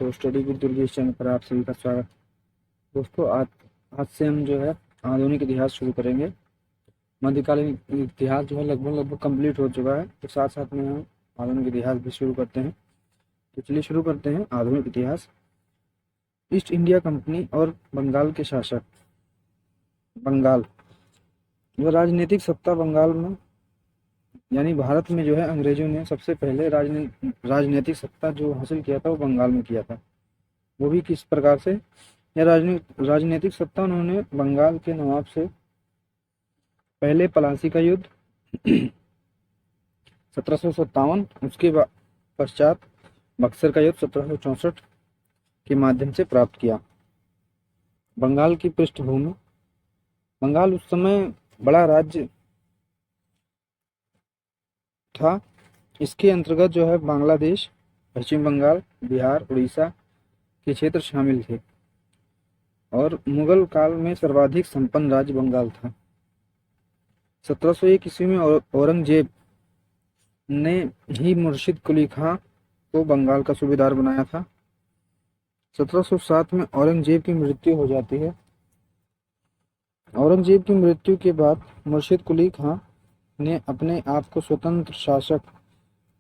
तो study with Durgesh channel पर आप सभी का स्वागत। दोस्तों, आज से हम जो है आधुनिक इतिहास शुरू करेंगे। मध्यकालीन इतिहास जो है लगभग कंप्लीट हो चुका है, तो साथ साथ में हम आधुनिक इतिहास भी शुरू करते हैं। तो चलिए शुरू करते हैं आधुनिक इतिहास। ईस्ट इंडिया कंपनी और बंगाल के शासक। बंगाल जो राजनीतिक सत्ता बंगाल में यानी भारत में जो है अंग्रेजों ने सबसे पहले राजनीतिक सत्ता जो हासिल किया था वो बंगाल में किया था। वो भी किस प्रकार से, यह राजनीतिक सत्ता उन्होंने बंगाल के नवाब से पहले पलासी का युद्ध 1757, उसके पश्चात बक्सर का युद्ध 1764 के माध्यम से प्राप्त किया। बंगाल की पृष्ठभूमि। बंगाल उस समय बड़ा राज्य था। इसके अंतर्गत जो है बांग्लादेश, पश्चिम बंगाल, बिहार, उड़ीसा के क्षेत्र शामिल थे और मुगल काल में सर्वाधिक संपन्न राज्य बंगाल था। 1701 ईस्वी में औरंगजेब ने ही मुर्शिद कुली खां को बंगाल का सूबेदार बनाया था। 1707 में औरंगजेब की मृत्यु हो जाती है। औरंगजेब की मृत्यु के बाद मुर्शिद कुली खां ने अपने आप को स्वतंत्र शासक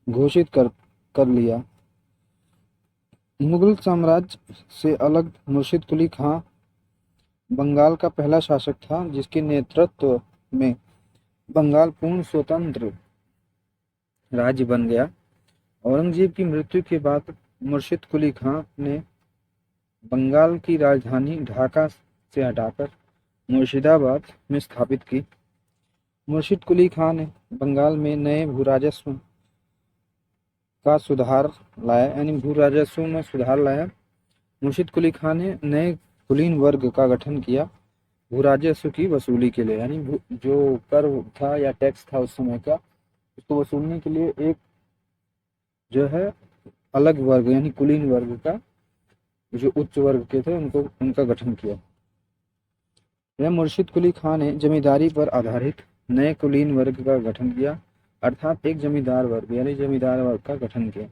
घोषित कर लिया। मुगल साम्राज्य से अलग मुर्शिद कुली खां बंगाल का पहला शासक था जिसके नेतृत्व में बंगाल पूर्ण स्वतंत्र राज्य बन गया। औरंगजेब की मृत्यु के बाद मुर्शिद कुली खां ने बंगाल की राजधानी ढाका से हटाकर मुर्शिदाबाद में स्थापित की। मुर्शिद कुली खां ने बंगाल में नए भू राजस्व का सुधार लाया, यानी भू राजस्व में सुधार लाया। मुर्शिद कुली खां ने नए कुलीन वर्ग का गठन किया भू राजस्व की वसूली के लिए, यानी जो कर था या टैक्स था उस समय का, उसको वसूलने के लिए एक जो है अलग वर्ग यानी कुलीन वर्ग का, जो उच्च वर्ग के थे उनका गठन किया। यह मुर्शिद कुली खां ने जमींदारी पर आधारित नए कुलीन वर्ग का गठन किया, अर्थात एक जमींदार वर्ग यानी जमींदार वर्ग का गठन किया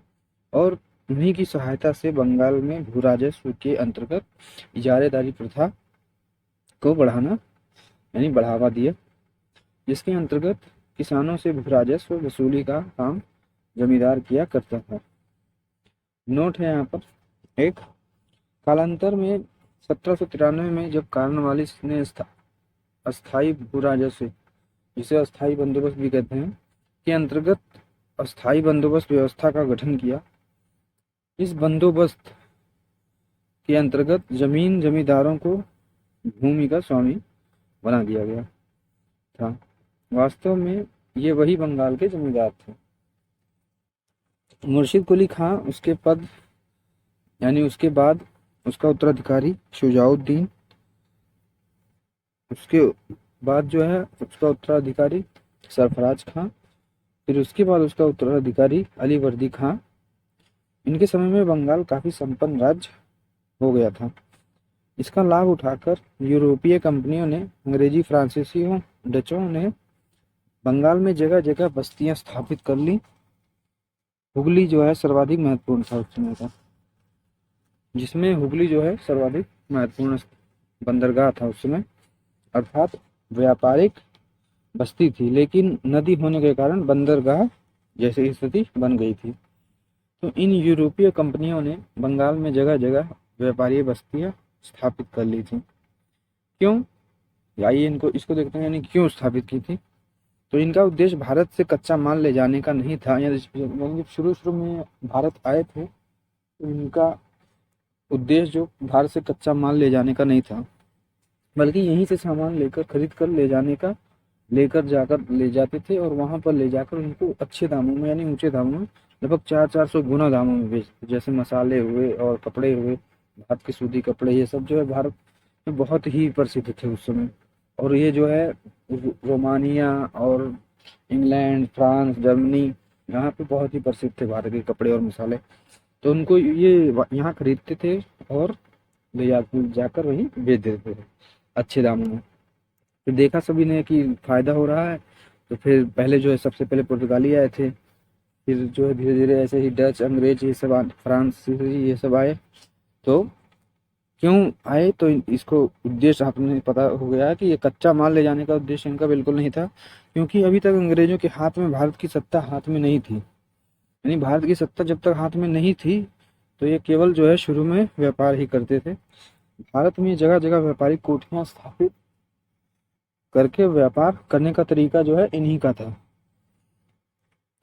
और उन्हीं की सहायता से बंगाल में भू राजस्व के अंतर्गत इजारेदारी प्रथा को बढ़ावा दिया, जिसके अंतर्गत किसानों से भू राजस्व वसूली का काम जमींदार किया करता था। नोट है यहाँ पर एक, कालांतर में 1793 में जब कॉर्नवालिस ने अस्थायी भू राजस्व, जिसे अस्थायी बंदोबस्त भी कहते हैं, के अंतर्गत अस्थायी बंदोबस्त व्यवस्था का गठन किया। इस बंदोबस्त के अंतर्गत जमींदारों को भूमि का स्वामी बना दिया गया था। वास्तव में ये वही बंगाल के जमींदार थे। मुर्शिद कुली खां उसके बाद उसका उत्तराधिकारी शुजाउद्दीन, उसके बाद जो है उसका उत्तराधिकारी सरफराज खां, फिर उसके बाद उसका उत्तराधिकारी अलीवर्दी खां। इनके समय में बंगाल काफी संपन्न राज्य हो गया था। इसका लाभ उठाकर यूरोपीय कंपनियों ने, अंग्रेजी, फ्रांसीसियों, डचों ने बंगाल में जगह जगह बस्तियां स्थापित कर ली। हुगली जो है सर्वाधिक महत्वपूर्ण था उस समय का, जिसमें हुगली जो है सर्वाधिक महत्वपूर्ण बंदरगाह था उस समय, अर्थात व्यापारिक बस्ती थी, लेकिन नदी होने के कारण बंदरगाह जैसी स्थिति बन गई थी। तो इन यूरोपीय कंपनियों ने बंगाल में जगह जगह व्यापारी बस्तियां स्थापित कर ली थी। क्यों? आइए इसको देखते हैं, यानी क्यों स्थापित की थी। तो इनका उद्देश्य भारत से कच्चा माल ले जाने का नहीं था। यानी शुरू में भारत आए थे तो इनका उद्देश्य जो भारत से कच्चा माल ले जाने का नहीं था, बल्कि यहीं से सामान खरीद कर ले जाते थे और वहां पर ले जाकर उनको अच्छे दामों में, यानी ऊंचे दामों में, लगभग 400 गुना दामों में बेचते। जैसे मसाले हुए और कपड़े हुए, भारत के सूती कपड़े, ये सब जो है भारत में बहुत ही प्रसिद्ध थे उस समय। और ये जो है रोमानिया और इंग्लैंड, फ्रांस, जर्मनी, यहाँ पे बहुत ही प्रसिद्ध थे भारत के कपड़े और मसाले। तो उनको ये यहाँ खरीदते थे और ले जाकर वहीं बेच देते थे अच्छे दामों में। फिर देखा सभी ने कि फायदा हो रहा है, तो फिर पहले जो है सबसे पहले पुर्तगाली आए थे फिर जो है धीरे धीरे ऐसे ही डच, अंग्रेज ये सब फ्रांसीसी ये सब आए। तो क्यों आए, तो इसको उद्देश्य आपने पता हो गया कि ये कच्चा माल ले जाने का उद्देश्य इनका बिल्कुल नहीं था, क्योंकि अभी तक अंग्रेजों के हाथ में भारत की सत्ता हाथ में नहीं थी। यानी भारत की सत्ता जब तक हाथ में नहीं थी तो ये केवल जो है शुरू में व्यापार ही करते थे। भारत में जगह जगह व्यापारिक कोठियां स्थापित करके व्यापार करने का तरीका जो है इन्हीं का था,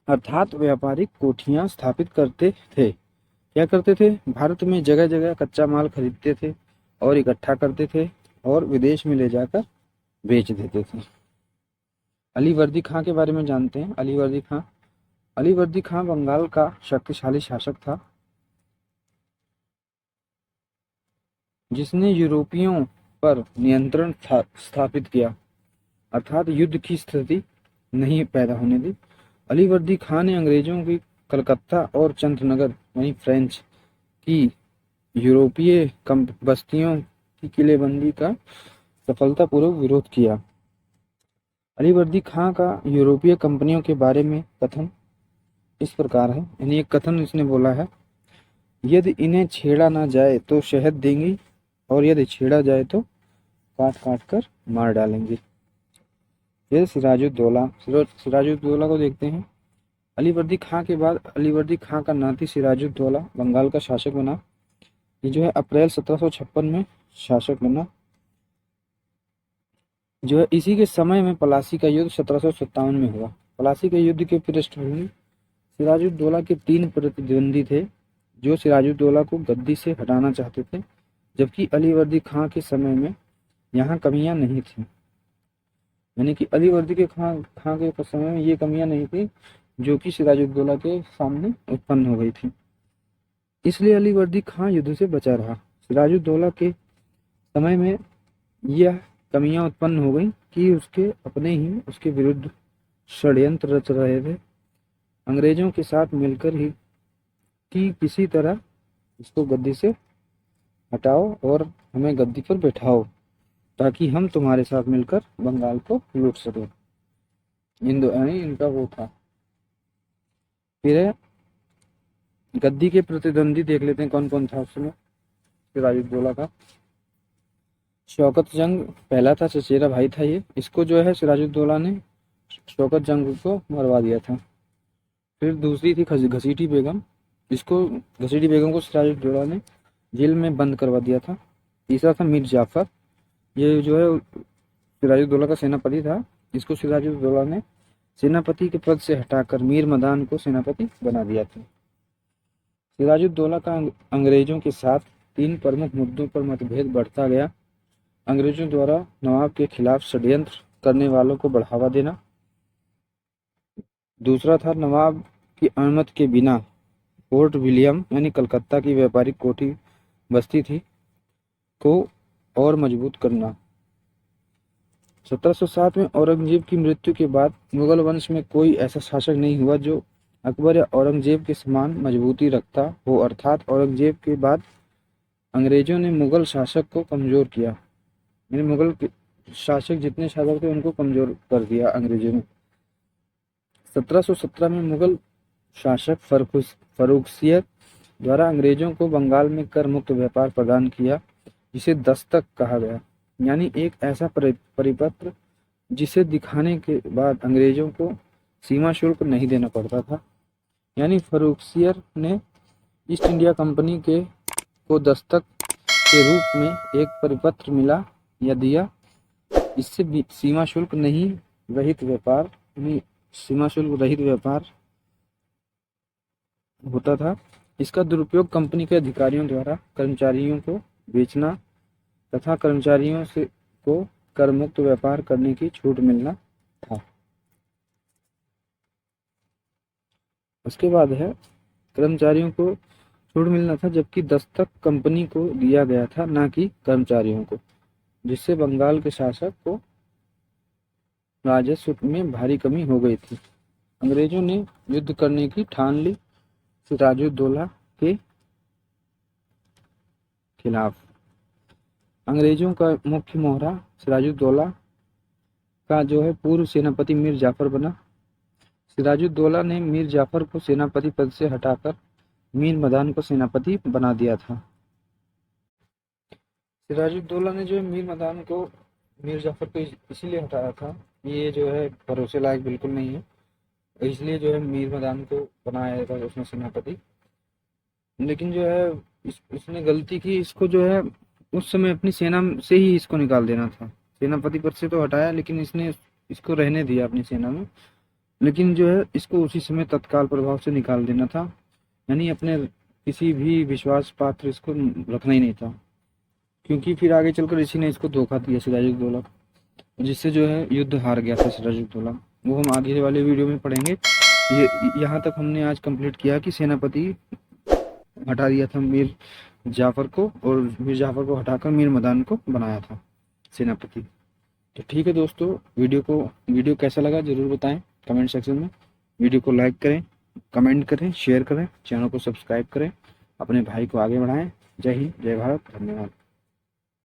अर्थात व्यापारिक कोठियां स्थापित करते थे। क्या करते थे, भारत में जगह जगह कच्चा माल खरीदते थे और इकट्ठा करते थे और विदेश में ले जाकर बेच देते थे। अलीवर्दी खां के बारे में जानते हैं। अलीवर्दी खां बंगाल का शक्तिशाली शासक था, जिसने यूरोपियों पर नियंत्रण स्थापित किया, अर्थात युद्ध की स्थिति नहीं पैदा होने दी। अलीवर्दी खां ने अंग्रेजों की कलकत्ता और चंद्रनगर यानी फ्रेंच की यूरोपीय बस्तियों की किलेबंदी का सफलतापूर्वक विरोध किया। अलीवर्दी खां का यूरोपीय कंपनियों के बारे में कथन इस प्रकार है, यानी एक कथन इसने बोला है, यदि इन्हें छेड़ा ना जाए तो शहद देंगी और यदि छेड़ा जाए तो काट काट कर मार डालेंगे। ये सिराजुद्दौला, सिराजुद्दौला को देखते हैं। अलीवर्दी खां के बाद अलीवर्दी खां का नाती सिराजुद्दौला बंगाल का शासक बना। ये जो है अप्रैल 1756 में शासक बना। जो है इसी के समय में पलासी का युद्ध 1757 में हुआ। पलासी के युद्ध के पृष्ठभूमि सिराजुद्दौला के 3 प्रतिद्वंदी थे जो सिराजुद्दौला को गद्दी से हटाना चाहते थे, जबकि अलीवर्दी खां के समय में यहाँ कमियां नहीं थी। यानी कि अलीवर्दी के खां के समय में ये कमियां नहीं थी जो कि सिराजुद्दौला के सामने उत्पन्न हो गई थी, इसलिए अलीवर्दी खां युद्ध से बचा रहा। सिराजुद्दौला के समय में यह कमियां उत्पन्न हो गई कि उसके अपने ही उसके विरुद्ध षड्यंत्र रच रहे थे, अंग्रेजों के साथ मिलकर ही कि किसी तरह इसको गद्दी से हटाओ और हमें गद्दी पर बैठाओ ताकि हम तुम्हारे साथ मिलकर बंगाल को लूट सकें। इनका वो था। फिर गद्दी के प्रतिद्वंदी देख लेते हैं कौन कौन था उसमें सिराजुद्दौला का। शौकत जंग पहला था, चचेरा भाई था ये, इसको जो है सिराजुद्दौला ने शौकत जंग को मरवा दिया था। फिर दूसरी थी घसीटी बेगम, इसको घसीटी बेगम को सिराजुद्दौला ने जेल में बंद करवा दिया था। तीसरा था मीर जाफर, ये जो है सिराजुद्दौला का सेनापति था, इसको सिराजुद्दौला ने सेनापति के पद से हटाकर मीर मदान को सेनापति बना दिया था। सिराजुद्दौला का अंग्रेजों के साथ 3 प्रमुख मुद्दों पर मतभेद बढ़ता गया। अंग्रेजों द्वारा नवाब के खिलाफ षड्यंत्र करने वालों को बढ़ावा देना। दूसरा था नवाब की अनुमति के बिना फोर्ट विलियम यानी कलकत्ता की व्यापारिक कोठी बस्ती थी को और मजबूत करना। 1707 में औरंगजेब की मृत्यु के बाद मुगल वंश में कोई ऐसा शासक नहीं हुआ जो अकबर या औरंगजेब के समान मजबूती रखता हो, अर्थात औरंगजेब के बाद अंग्रेजों ने मुगल शासक को कमजोर किया, यानी मुगल शासक जितने शासक थे उनको कमजोर कर दिया अंग्रेजों ने। 1717 में मुगल शासक फर्रुखसियर द्वारा अंग्रेजों को बंगाल में कर मुक्त व्यापार प्रदान किया, जिसे दस्तक कहा गया, यानी एक ऐसा परिपत्र जिसे दिखाने के बाद अंग्रेजों को सीमा शुल्क नहीं देना पड़ता था। यानी फर्रुखसियर ने ईस्ट इंडिया कंपनी के को दस्तक के रूप में एक परिपत्र मिला या दिया, इससे सीमा शुल्क रहित व्यापार होता था। इसका दुरुपयोग कंपनी के अधिकारियों द्वारा कर्मचारियों को बेचना तथा कर्मचारियों से को कर मुक्त व्यापार करने की छूट मिलना था। उसके बाद है कर्मचारियों को छूट मिलना था, जबकि दस्तक कंपनी को दिया गया था, ना कि कर्मचारियों को, जिससे बंगाल के शासक को राजस्व में भारी कमी हो गई थी। अंग्रेजों ने युद्ध करने की ठान ली सिराजुद्दौला के खिलाफ। अंग्रेजों का मुख्य मोहरा सिराजुद्दौला का जो है पूर्व सेनापति मीर जाफर बना। सिराजुद्दौला ने मीर जाफर को सेनापति पद से हटाकर मीर मदान को सेनापति बना दिया था। सिराजुद्दौला ने जो है मीर मदान को मीर जाफर को इसीलिए हटाया था, ये जो है भरोसे लायक बिल्कुल नहीं है, इसलिए जो है मीर मदान को बनाया था उसने सेनापति। लेकिन जो है इसने गलती की, इसको जो है उस समय अपनी सेना से ही इसको निकाल देना था। सेनापति पद से तो हटाया, लेकिन इसने इसको रहने दिया अपनी सेना में, लेकिन जो है इसको उसी समय तत्काल प्रभाव से निकाल देना था, यानी अपने किसी भी विश्वास पात्र इसको रखना ही नहीं था, क्योंकि फिर आगे चलकर इसी ने इसको धोखा दिया सिराजुद्दौला, जिससे जो है युद्ध हार गया था सिराजुद्दौला। वो हम आगे वाले वीडियो में पढ़ेंगे। ये यहाँ तक हमने आज कंप्लीट किया कि सेनापति हटा दिया था मीर जाफर को, और मीर जाफर को हटाकर मीर मदान को बनाया था सेनापति। तो ठीक है दोस्तों, वीडियो कैसा लगा जरूर बताएं कमेंट सेक्शन में। वीडियो को लाइक करें, कमेंट करें, शेयर करें, चैनल को सब्सक्राइब करें, अपने भाई को आगे बढ़ाएं। जय हिंद, जय भारत, धन्यवाद।